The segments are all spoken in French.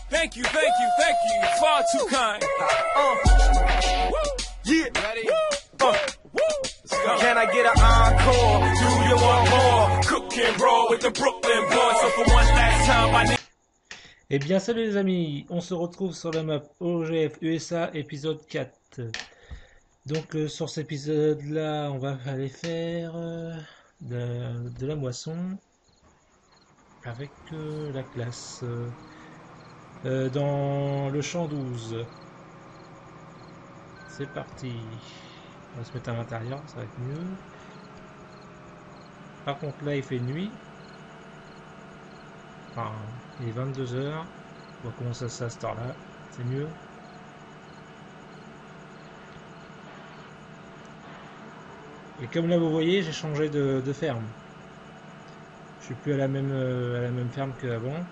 Thank you, thank you, thank you. Far too kind. Yeah. Ready? Can I get an encore? Do you want more? Cook and roll with the Brooklyn boys. So for one last time, I need... Eh bien salut les amis, on se retrouve sur la map OGF USA épisode 4. Donc sur cet épisode là on va aller faire de la moisson avec la classe dans le champ 12. C'est parti, on va se mettre à l'intérieur, ça va être mieux. Par contre là il fait nuit. Enfin, il est 22 h. On va commencer ça à cette heure-là. C'est mieux. Et comme là vous voyez, j'ai changé de ferme. Je suis plus à la même ferme qu'avant.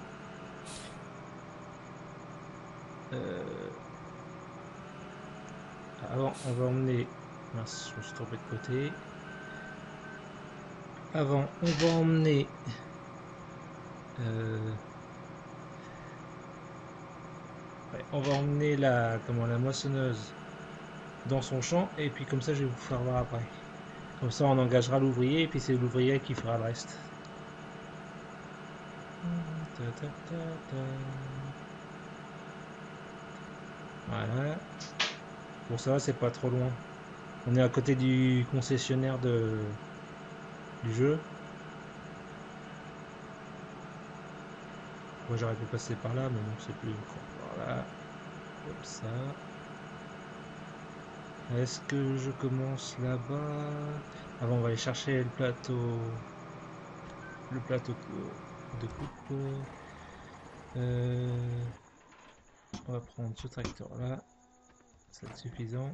Avant, on va emmener... Mince, je me suis trompé de côté. Avant, on va emmener... ouais, on va emmener la moissonneuse dans son champ et puis comme ça je vais vous faire voir après. Comme ça on engagera l'ouvrier et puis c'est l'ouvrier qui fera le reste. Voilà. Bon ça va, c'est pas trop loin. On est à côté du concessionnaire du jeu. Moi j'aurais pu passer par là, mais non, c'est plus. Voilà, comme ça. Est-ce que je commence là-bas? Avant, on va aller chercher le plateau de coupe. On va prendre ce tracteur-là, ça va être suffisant.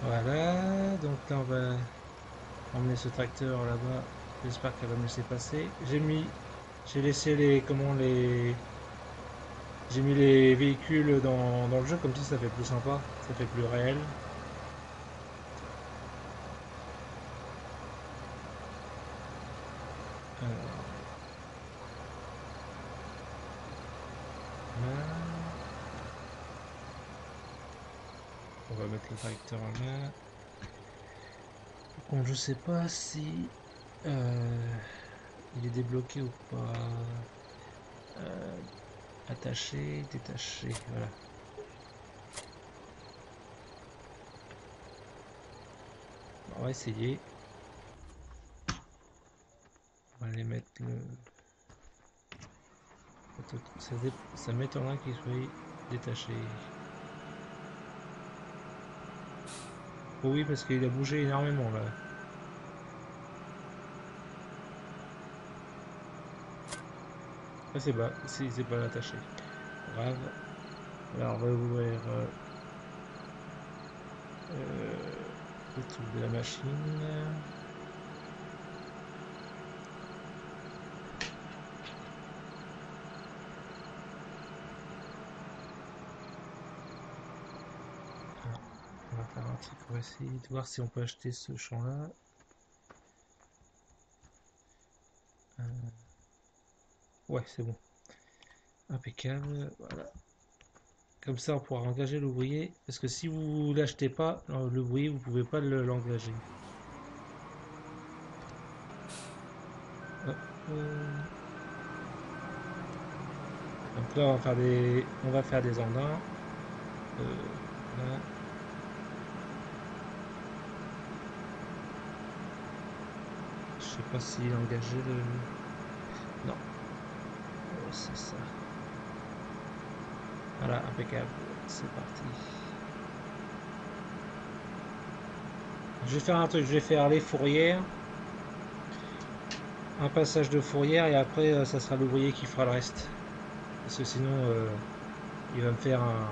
Voilà, donc là on va emmener ce tracteur là-bas. J'espère qu'elle va me laisser passer. J'ai laissé j'ai mis les véhicules dans le jeu, comme ça fait plus sympa, ça fait plus réel. On va mettre le tracteur là. Bon, je sais pas si il est débloqué ou pas. Attaché, détaché, voilà. On va essayer. On va aller mettre le... Ça m'étonnerait qu'il soit détaché. Oh oui, parce qu'il a bougé énormément là. Ah, c'est bas, si c'est pas attaché. Grave. Alors on va ouvrir le truc de la machine. On va faire un truc pour essayer de voir si on peut acheter ce champ là. Ouais, c'est bon. Impeccable, voilà. Comme ça on pourra engager l'ouvrier, parce que si vous l'achetez pas, l'ouvrier vous pouvez pas l'engager. Donc là on va faire des andins. Là. Je sais pas s'il est engagé le... Non. C'est ça. Voilà, impeccable. C'est parti. Je vais faire un truc, je vais faire les fourrières. Un passage de fourrière et après ça sera l'ouvrier qui fera le reste. parce que sinon il va me faire un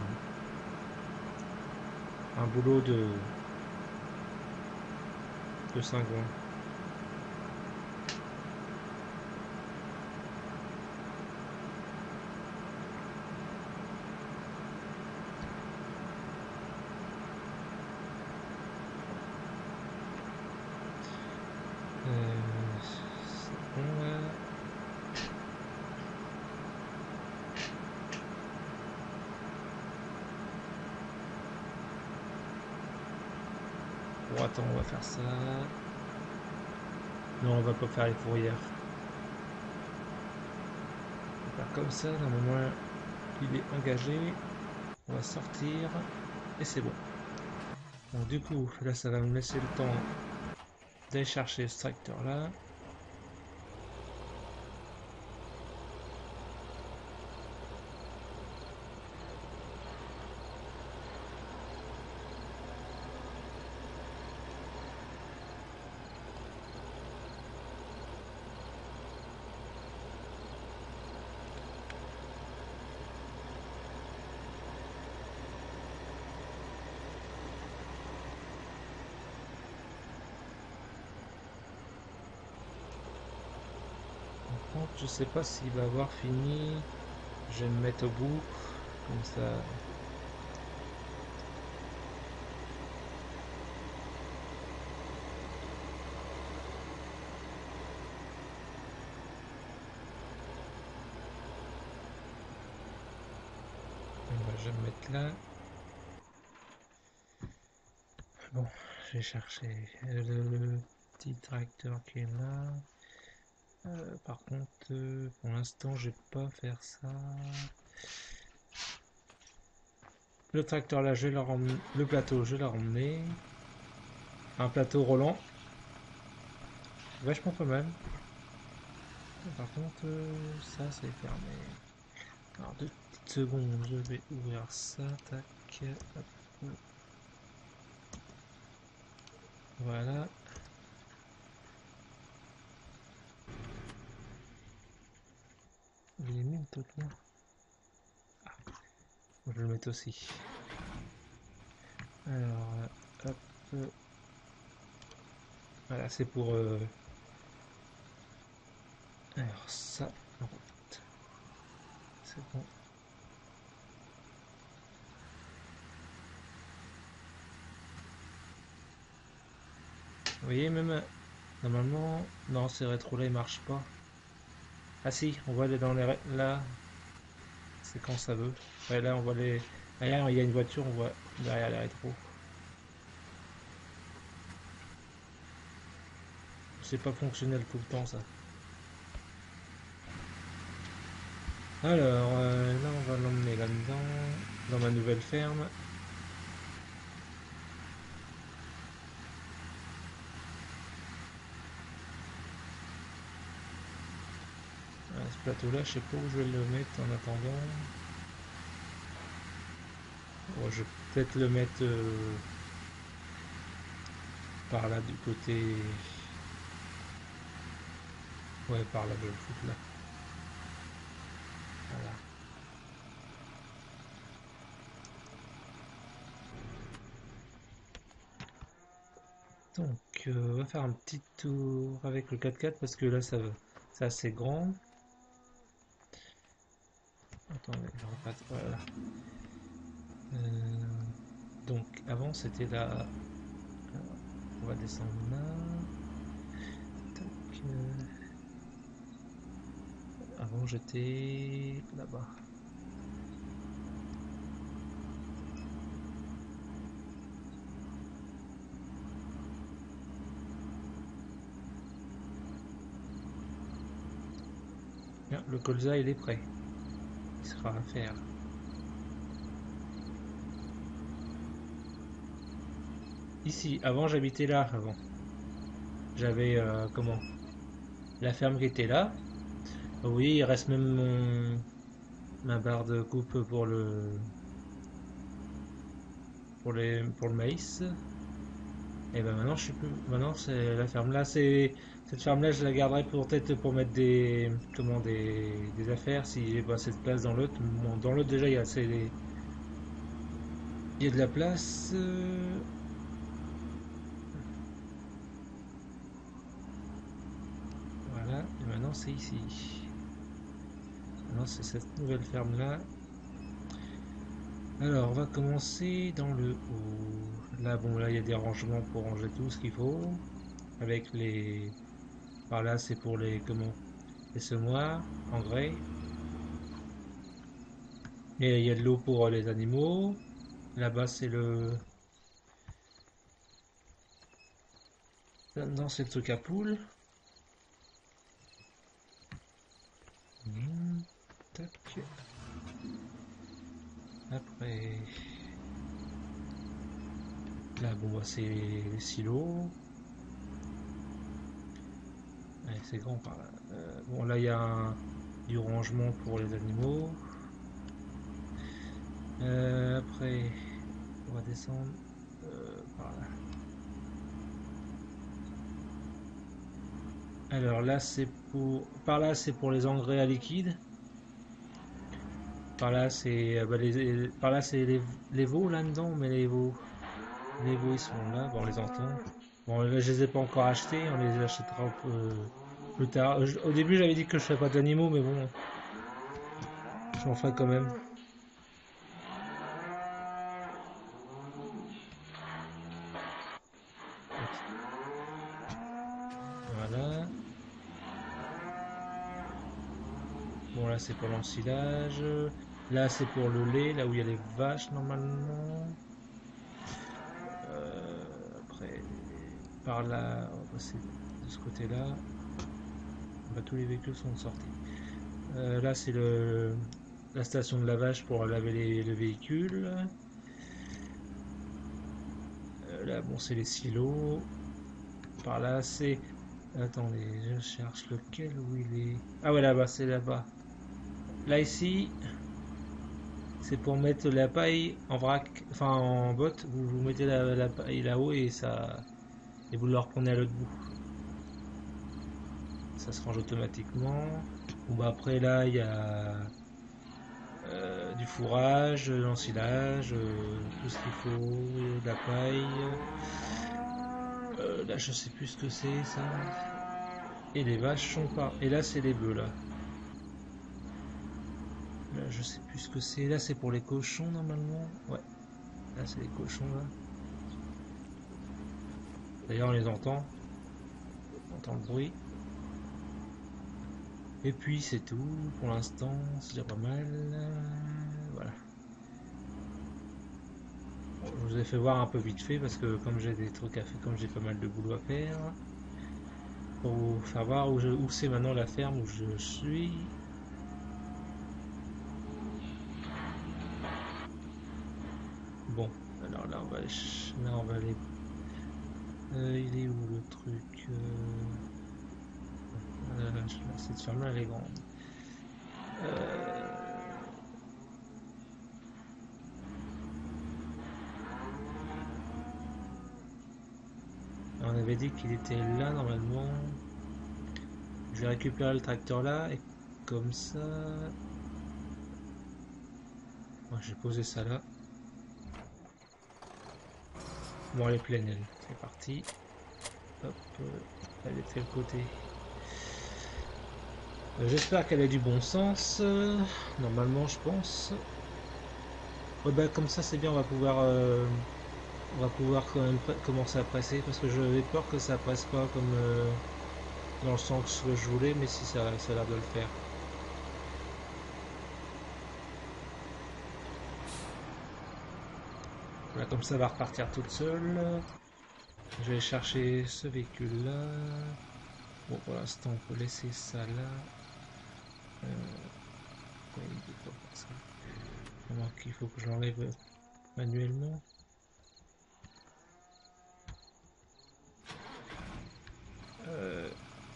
boulot de cingouin. C'est bon là. Bon, attends, on va faire ça. Non, on va pas faire les fourrières. On va faire comme ça, normalement il est engagé. On va sortir et c'est bon. Donc du coup, là ça va me laisser le temps d'aller chercher ce tracteur là. Je sais pas s'il va avoir fini. Je vais me mettre au bout. Comme ça. Je vais me mettre là. Bon, je vais chercher le petit tracteur qui est là. Par contre, pour l'instant, je vais pas faire ça. Le tracteur là, je vais le ramener. Le plateau, je vais le ramener. Un plateau roulant. Vachement pas mal. Par contre, ça c'est fermé. Alors, 2 petites secondes, je vais ouvrir ça. Tac. Hop. Voilà. Il est mis le tout là. Ah, je vais le mettre aussi. Alors, hop. Voilà, c'est pour. Alors, ça, en route. C'est bon. Vous voyez, même. Normalement. Non, ces rétros là, ils marchent pas. Ah si, on va aller dans les. Là. C'est quand ça veut. Ouais, là, on voit les. Derrière, il y a une voiture, on voit derrière les rétros. C'est pas fonctionnel tout le temps, ça. Alors, là, on va l'emmener là-dedans, dans ma nouvelle ferme. Ce plateau-là, je sais pas où je vais le mettre en attendant. Bon, je vais peut-être le mettre par là, du côté... Ouais, par là, je vais le foutre là. Voilà. Donc, on va faire un petit tour avec le 4x4 parce que là, c'est assez grand. Attendez, je repasse. Voilà. Donc, avant, c'était là. Alors, on va descendre là. Tac, avant, j'étais là-bas. Bien, le colza, il est prêt. Il sera à faire. Ici, avant j'habitais là, avant. J'avais, comment? La ferme qui était là. Oui, il reste même ma barre de coupe pour pour le maïs. Et ben maintenant je suis plus. Maintenant c'est la ferme là, c'est Cette ferme-là, je la garderai peut-être pour mettre des, comment, des affaires si j'ai pas assez de place dans l'autre. Bon, dans l'autre, déjà, il y a assez, il y a de la place. Voilà, et maintenant c'est ici. Maintenant c'est cette nouvelle ferme là. Alors on va commencer dans le haut. Là bon là il y a des rangements pour ranger tout ce qu'il faut. Avec les. Par là c'est pour les comment? Les semoirs, engrais. Et il y a de l'eau pour les animaux. Là-bas c'est le. Là-dedans c'est le truc à poules. Tac. Après. Là bon bah c'est les silos. Ouais, c'est grand par là. Bon là il y a du rangement pour les animaux. Après on va descendre par là. Alors là c'est pour. Par là c'est pour les engrais à liquide. Par là c'est par là c'est les veaux là-dedans, mais les veaux. Les veaux ils sont là, bon on les entend. Bon là je les ai pas encore achetés, on les achètera plus tard. Au début j'avais dit que je ferais pas d'animaux, mais bon, j'en ferai quand même. Voilà. Bon là c'est pour l'ensilage. Là c'est pour le lait, là où il y a les vaches normalement. Après par là, on va passer de ce côté là. Bah, tous les véhicules sont sortis. Là c'est la station de lavage pour laver le véhicule. Là bon c'est les silos. Par là c'est. Attendez, je cherche lequel où il est. Ah ouais là-bas, c'est là-bas. Là ici, c'est pour mettre la paille en vrac, enfin en botte. Vous mettez la paille là-haut et ça, et vous le reprenez à l'autre bout. Ça se range automatiquement. Bon bah après là il y a du fourrage, l'ensilage, tout ce qu'il faut, de la paille. Là je sais plus ce que c'est ça. Et les vaches sont pas. Et là c'est les bœufs là. Là, je sais plus ce que c'est. Là, c'est pour les cochons normalement. Ouais. Là, c'est les cochons là. D'ailleurs, on les entend. On entend le bruit. Et puis, c'est tout. Pour l'instant, c'est déjà pas mal. Voilà. Bon, je vous ai fait voir un peu vite fait parce que comme j'ai des trucs à faire, comme j'ai pas mal de boulot à faire. Pour vous faire voir où c'est maintenant la ferme où je suis. Bon, alors là, on va aller. Il est où le truc cette ferme-là, elle est grande. On avait dit qu'il était là normalement. Je vais récupérer le tracteur là et comme ça. Moi, j'ai posé ça là. Bon, elle est pleine, elle. C'est parti. Hop, elle est de quel côté? J'espère qu'elle a du bon sens. Normalement, je pense. Ouais, bah, comme ça, c'est bien. On va pouvoir quand même commencer à presser parce que j'avais peur que ça presse pas comme dans le sens que je voulais, mais si ça a l'air de le faire. Voilà, comme ça va repartir toute seule. Je vais chercher ce véhicule là. Bon, pour l'instant, on peut laisser ça là. Pourquoi il dit pas faire ça? Alors qu'il faut que je l'enlève manuellement.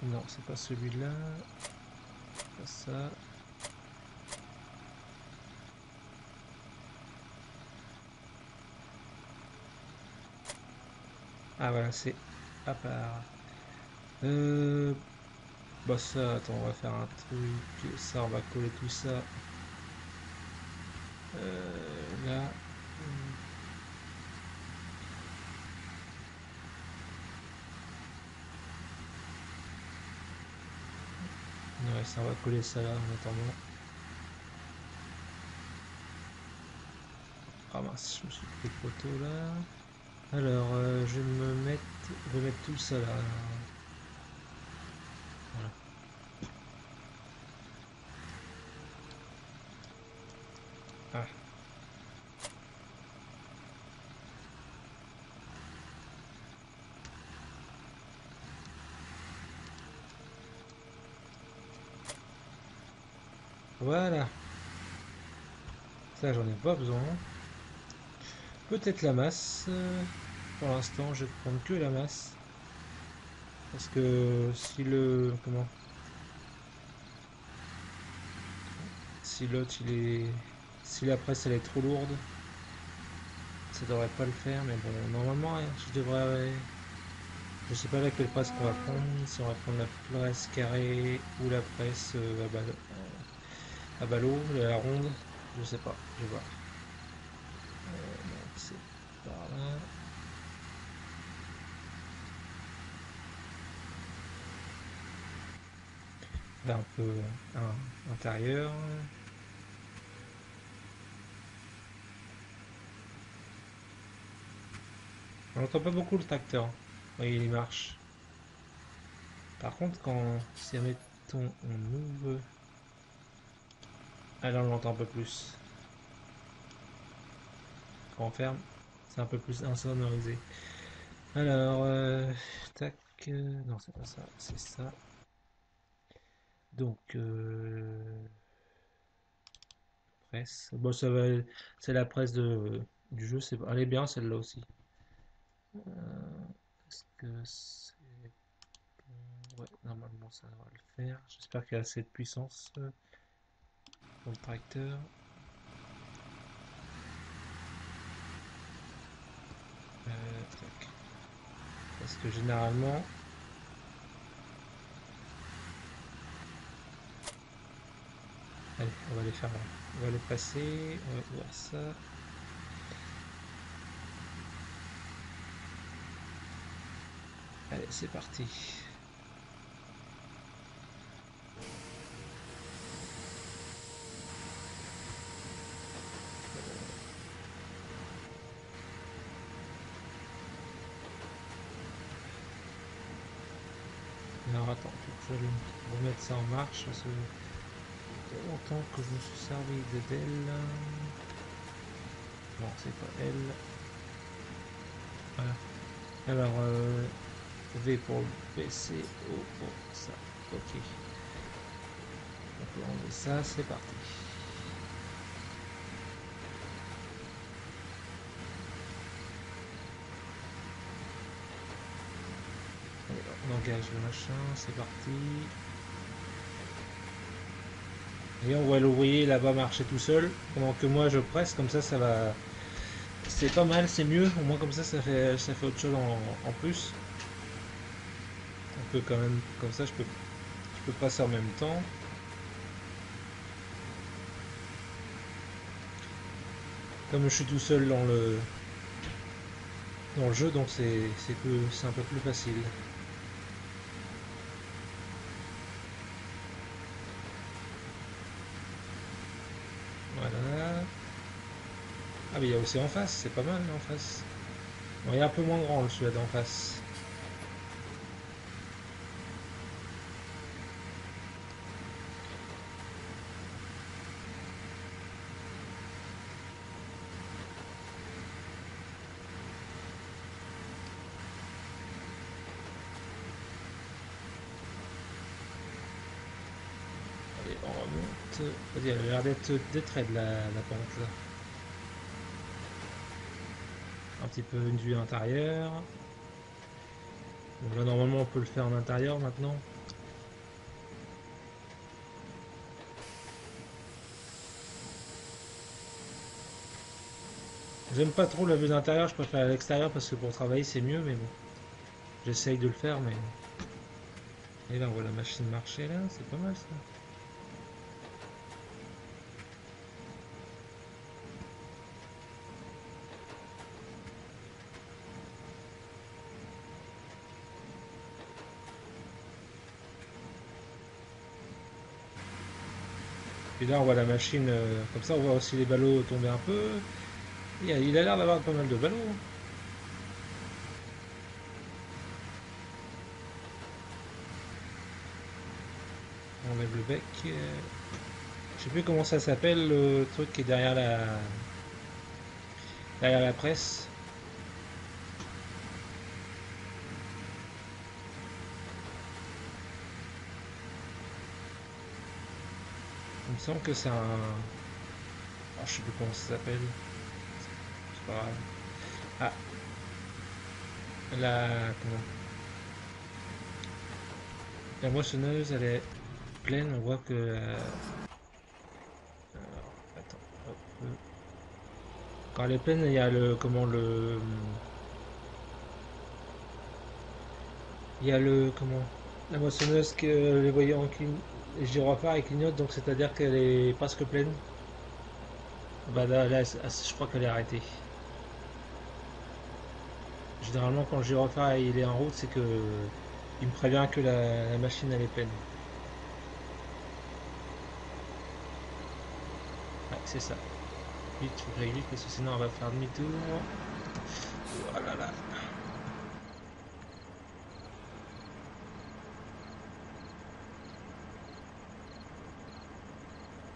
Non, c'est pas celui-là. Pas ça. Ah voilà, c'est à part. Bah ça, attends, on va faire un truc. Ça, on va coller tout ça. Là. Ouais, ça, on va coller ça là en attendant. Ah mince, je me suis pris le poteau là. Alors, je vais mettre tout ça là. Voilà. Ah. Voilà. Ça, j'en ai pas besoin. Peut-être la masse. Pour l'instant, je vais prendre que la masse. Parce que si le... Comment? Si l'autre, il est... Si la presse, elle est trop lourde, ça devrait pas le faire. Mais bon, normalement, hein, je devrais... Je sais pas laquelle presse qu'on va prendre. Si on va prendre la presse carrée ou la presse à ballot, la ronde. Je sais pas, je vais voir. Donc c'est par là. Là un peu intérieur. On n'entend pas beaucoup le tracteur. Oui, il marche. Par contre, si admettons on ouvre, ah là on l'entend un peu plus. Quand on ferme, c'est un peu plus insonorisé. Alors, tac, non c'est pas ça, c'est ça. Donc, presse. Bon, ça va, c'est la presse du jeu. Elle est bien celle-là aussi. Est-ce que c'est bon? Ouais, normalement ça va le faire. J'espère qu'il y a assez de puissance pour le tracteur. Tac. Parce que généralement, allez, on va les faire, on va les passer, on va voir ça. Allez, c'est parti. Alors attends, je vais remettre ça en marche parce que ça fait longtemps que je me suis servi d'elle. Non, c'est pas elle. Voilà. Alors, V pour baisser. Oh, oh, ça. Ok. On peut enlever ça, c'est parti. Allez, on engage le machin, c'est parti. Et on voit l'ouvrier là-bas marcher tout seul, pendant que moi je presse, comme ça va. C'est pas mal, c'est mieux, au moins comme ça fait autre chose en plus. On peut quand même, comme ça je peux passer en même temps. Comme je suis tout seul dans le jeu, donc c'est un peu plus facile. Voilà. Ah mais il y a aussi en face, c'est pas mal en face. Bon, il est un peu moins grand celui-là d'en face. Allez, on remonte. Vas-y, elle a l'air d'être raide la pente là. Un petit peu une vue intérieure. Donc là normalement on peut le faire en intérieur maintenant. J'aime pas trop la vue d'intérieur, je préfère à l'extérieur parce que pour travailler c'est mieux, mais bon. J'essaye de le faire, mais Et là on voit la machine marcher là, c'est pas mal ça. Et là on voit la machine, comme ça on voit aussi les ballots tomber un peu. Il a l'air d'avoir pas mal de ballots. On enlève le bec. Je sais plus comment ça s'appelle le truc qui est derrière la presse. Il me semble que c'est un... Oh, je sais plus comment ça s'appelle. C'est pas grave. Ah, comment? La moissonneuse, elle est pleine. On voit que... alors, attends. Hop, quand elle est pleine, il y a le... Comment le... Il y a le... Comment? La moissonneuse que les voyants les gyrophares et clignotent, donc c'est-à-dire qu'elle est presque pleine. Bah là, je crois qu'elle est arrêtée. Généralement, quand le gyrophare il est en route, c'est que il me prévient que la machine elle est pleine. Ouais, c'est ça. Vite, faut que j'aille vite parce que sinon elle va faire demi-tour. Voilà là.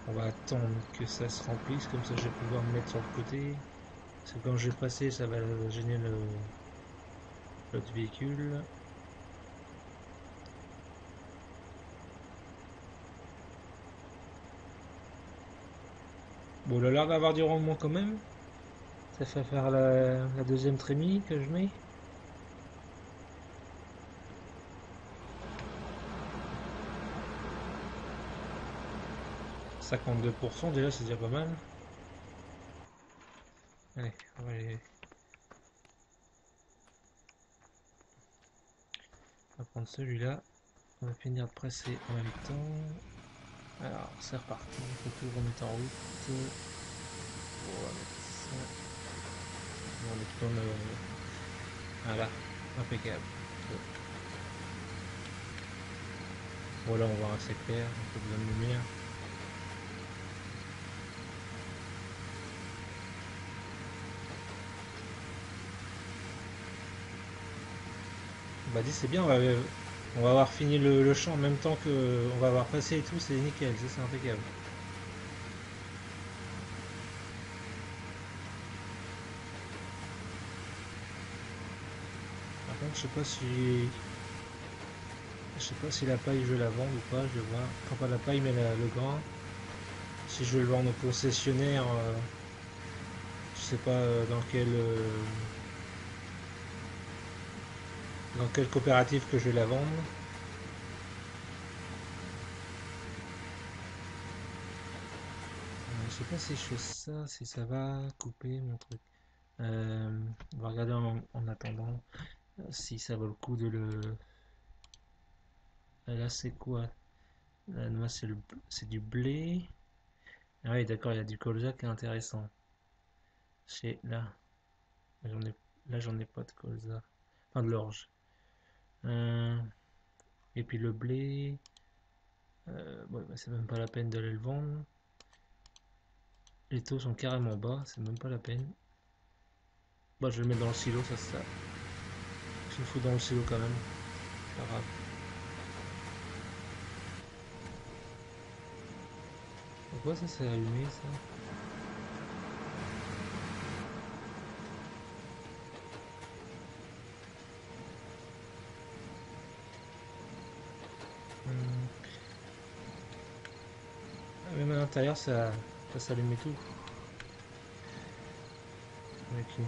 On va attendre que ça se remplisse, comme ça je vais pouvoir me mettre sur le côté. Parce que quand je vais passer, ça va gêner l'autre véhicule. Bon, il a l'air d'avoir du rendement quand même. Ça fait faire la deuxième trémie que je mets. « 52% déjà, c'est déjà pas mal. Allez, on va prendre celui-là. On va finir de presser en même temps. Alors, c'est reparti. Il faut tout remettre en route. On va mettre ça. On va mettre dans le... Voilà, impeccable. Bon, là, on voit assez clair. Un peu besoin de lumière. Bah, dis, c'est bien. On va avoir fini le champ en même temps que on va avoir passé et tout. C'est nickel. Ça, c'est impeccable. Par contre, je sais pas si la paille je la vends ou pas, je vais voir. Enfin pas la paille mais le grain. Si je vais le vendre au concessionnaire, je sais pas dans quelle coopérative que je vais la vendre. Je sais pas si je fais ça, si ça va couper mon truc. On va regarder en attendant si ça vaut le coup de le... Là c'est quoi? Là, moi c'est du blé. Ah oui d'accord, il y a du colza qui est intéressant. Là, j'en ai pas de colza. Enfin de l'orge. Et puis le blé. Ouais, bah, c'est même pas la peine d'aller le vendre. Les taux sont carrément bas, c'est même pas la peine. Bah je vais le mettre dans le silo, ça. Je le fous dans le silo quand même. Pas grave. Pourquoi ça s'est allumé ça? Ah, même à l'intérieur ça s'allumait tout. Avec une...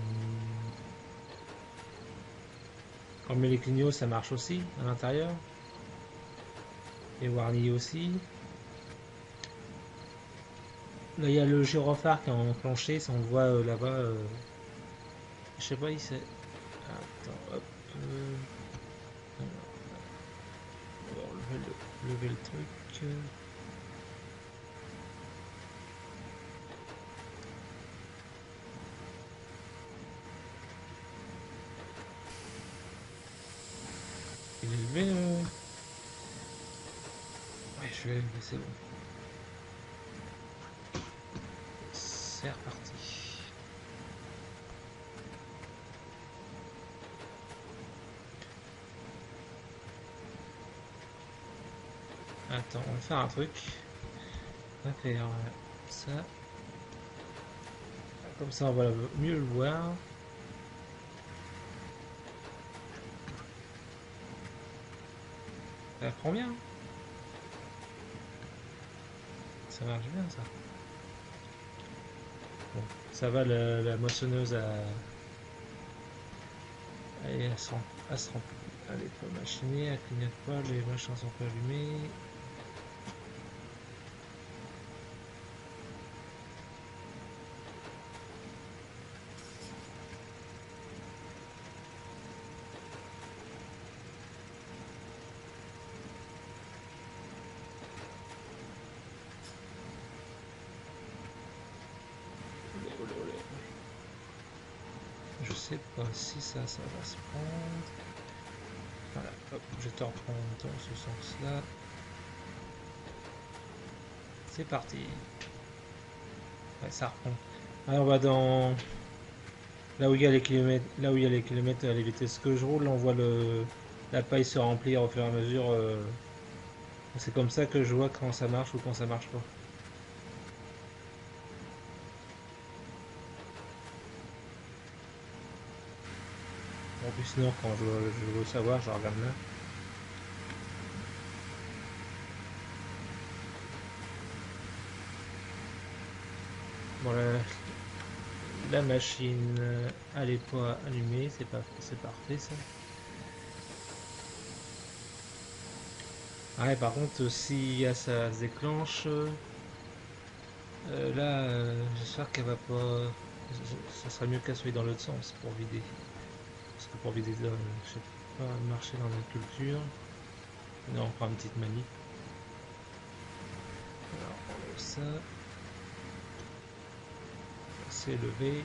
Quand on met les clignots ça marche aussi à l'intérieur. Les warnis aussi. Là il y a le gyrophare qui est enclenché, ça on le voit là-bas. Je sais pas, il s'est... Attends, hop. On va lever le truc. Il est levé le... Ouais, je vais lever, c'est bon. C'est reparti. Attends, on va faire un truc. On va faire ça. Comme ça, on va mieux le voir. Ça prend bien. Ça marche bien, ça. Bon, ça va, la moissonneuse à... Allez, elle se remplit. Elle est pas machinée, elle clignote pas, les machins sont pas allumés. Je sais pas si ça va se prendre. Voilà, hop, je te reprends dans ce sens-là. C'est parti. Ouais, ça reprend. Alors on va dans là où il y a les kilomètres, à la vitesse que je roule, on voit la paille se remplir au fur et à mesure. C'est comme ça que je vois quand ça marche ou quand ça marche pas. En plus sinon quand je veux savoir, je regarde là. Bon, la machine elle est pas allumée, c'est parfait ça. Ah ouais, par contre si ça se déclenche, là j'espère qu'elle va pas. Ça serait mieux qu'elle soit dans l'autre sens pour vider. Parce que pour vider, je sais pas marcher dans la culture. Non, on prend une petite manip. Alors on lève ça. C'est levé.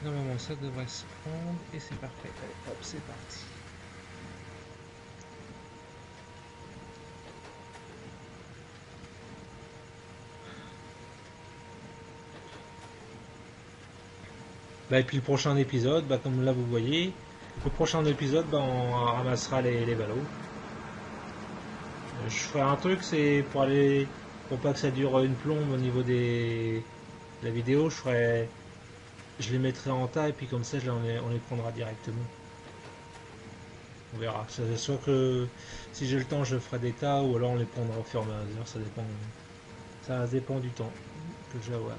Normalement ça devrait se prendre et c'est parfait. Allez, hop, c'est parti. Bah, et puis le prochain épisode, bah, comme là vous voyez, le prochain épisode, bah, on ramassera les ballots. Je ferai un truc, c'est pour pas que ça dure une plombe au niveau de la vidéo, je les mettrai en tas et puis comme ça on les prendra directement. On verra. Soit que si j'ai le temps je ferai des tas ou alors on les prendra au fur et à mesure, ça dépend du temps que je vais avoir.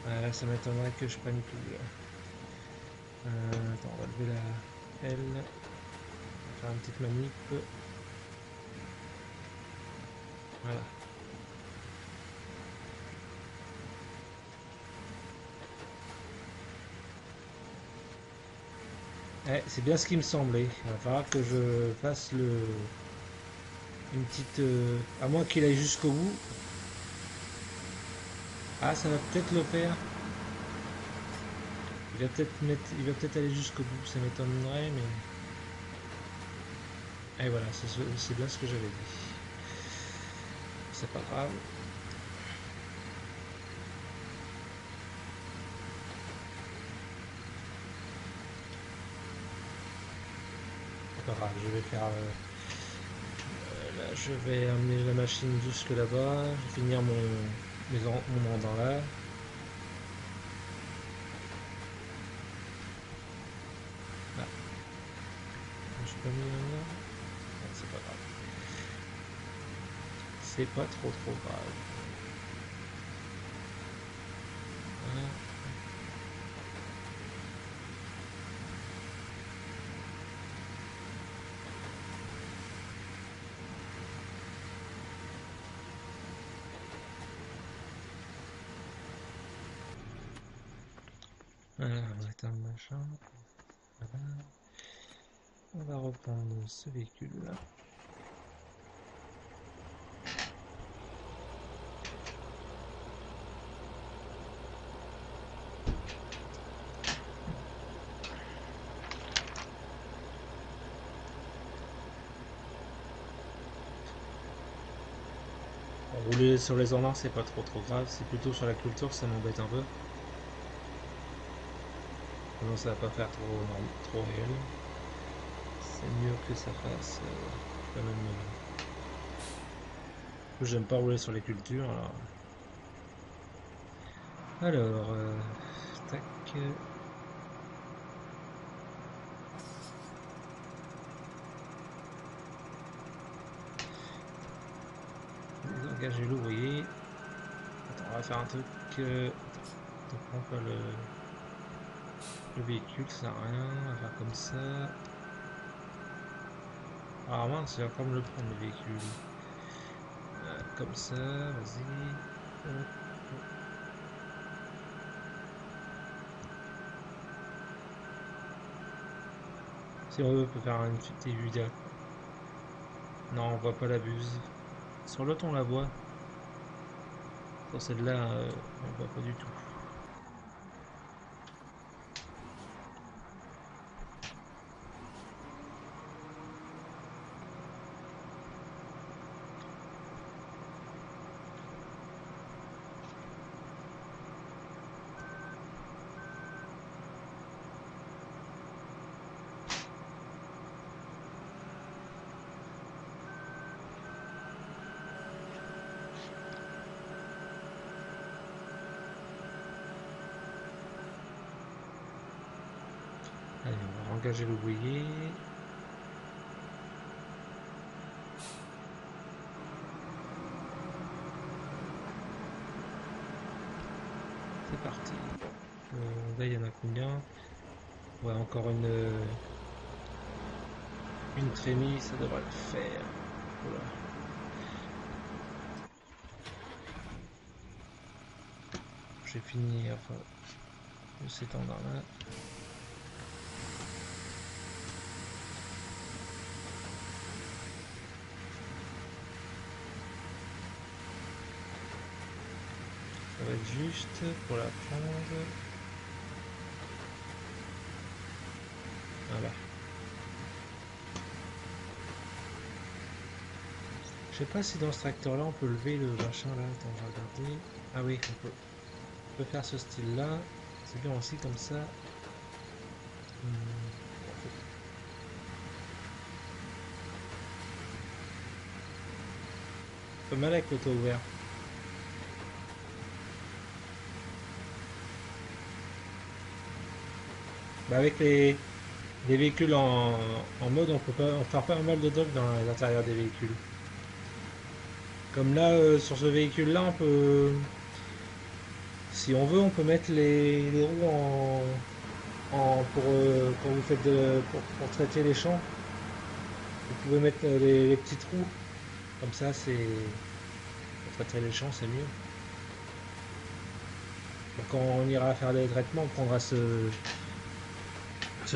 Voilà. Ça m'étonnerait que je prenne tout là. Attends, on va lever la L. On va faire une petite manip. Voilà. C'est bien ce qui me semblait. Il va falloir que je fasse une petite... à moins qu'il aille jusqu'au bout. Ah, ça va peut-être le faire. Il va peut-être aller jusqu'au bout, ça m'étonnerait, mais... Et voilà, c'est bien ce que j'avais dit. C'est pas grave. C'est pas grave, je vais faire... là, je vais amener la machine jusque là-bas. Je vais finir mon mandant là. Ah. Je peux mis là. c'est pas trop grave. Voilà. Alors, on va éteindre le machin. Voilà. On va reprendre ce véhicule là. Rouler sur les engins c'est pas trop grave, c'est plutôt sur la culture que ça m'embête un peu. Non, ça va pas faire trop réel. C'est mieux que ça fasse quand même. J'aime pas rouler sur les cultures. Alors tac. Engager l'ouvrier. Attends, on va faire un truc. Attends, on prend pas le véhicule, ça sert à rien. On va faire comme ça. Ah mince, il va encore me le prendre le véhicule. Comme ça, vas-y. Si on veut, on peut faire une petite évidence. Non, on voit pas la buse. Sur l'autre, on la voit. Sur celle-là, on voit pas du tout. Allez, on va engager l'ouvrier. C'est parti. Là, il y en a combien? Ouais, encore une trémie, ça devrait le faire. Voilà. J'ai fini, enfin, de s'étendre là. Ça va être juste pour la prendre. Voilà. Je sais pas si dans ce tracteur là on peut lever le machin là. Attends, on va regarder. Ah oui, on peut faire ce style là. C'est bien aussi comme ça. Pas mal avec l'auto ouvert. Bah avec les véhicules en mode, on peut pas faire pas mal de dock dans l'intérieur des véhicules. Comme là, sur ce véhicule là, on peut, si on veut, on peut mettre les roues pour quand vous faites pour traiter les champs. Vous pouvez mettre les petites roues. Comme ça, c'est pour traiter les champs, c'est mieux. Donc quand on ira faire des traitements, on prendra ce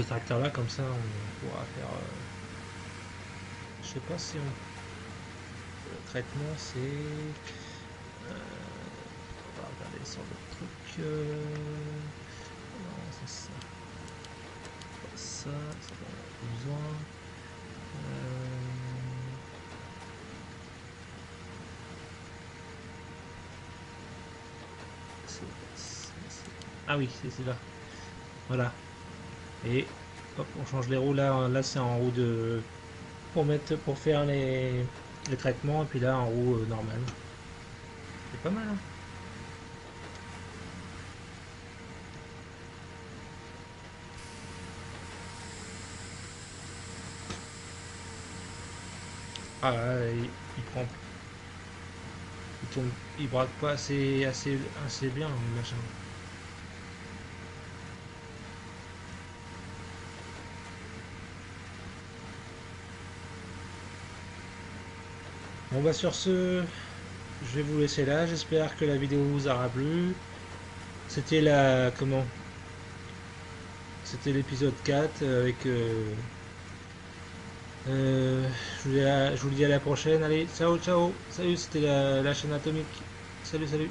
tracteur là, comme ça on pourra faire. Je sais pas si on. Le traitement c'est. On va regarder sur le truc. Non, c'est ça. Pas ça, ça on a plus besoin. Ah oui, c'est là. Voilà. Et hop, on change les roues là. Là c'est en roue de pour faire les traitements et puis là en roue normale. C'est pas mal. Hein. Ah là, il prend. il braque pas assez bien le machin. Bon bah sur ce, je vais vous laisser là. J'espère que la vidéo vous aura plu. C'était c'était l'épisode 4 avec je vous dis à la prochaine. Allez, ciao, ciao. Salut, c'était la chaîne Atomique. Salut, salut.